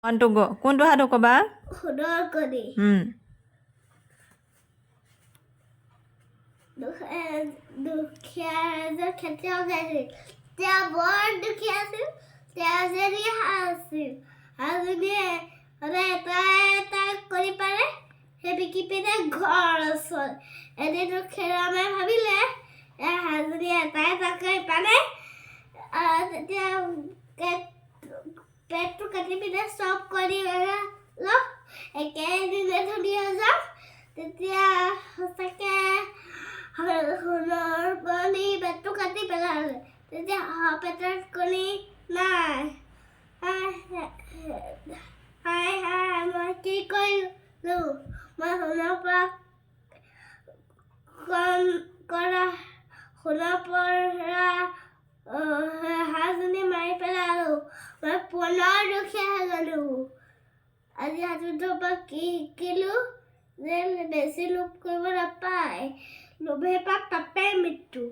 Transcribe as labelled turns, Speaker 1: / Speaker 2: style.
Speaker 1: one two গ' কোনটো সাধু ক'বা
Speaker 2: সোণৰ কণী দুখীয়া এজন খেতিয়ক আছিল তেওঁ বৰ দুখীয়া আছিল তেওঁ এজনী হাঁহ আছিল হাঁহজনীয়ে সদায় এটা এটা কৰি পাৰে সেই বিকি পিনে ঘৰ চল এদিন খেৰামে ভাবিলে হাঁহজনী এটা এটা কৰি পাৰে তেতিয়া পেটটো কাটি পিনে চব কৰি লওঁ একেদিনে ধনী হৈ যাম তেতিয়া সঁচাকৈ সোণৰ কণী পেটটো কাটি পেলালে তেতিয়া পেটৰ কণী নাই মই কি কৰিলোঁ মই সোণৰ পৰা হাঁহজনী মাৰি পেলালোঁ মই পুনৰ দুখীয়া হৈ গ'লোঁ আজি সাধুটোৰ পৰা কি শিকিলোঁ যে বেছি লোভ কৰিব নাপায় লোভে পাপ পাপে মৃত্যু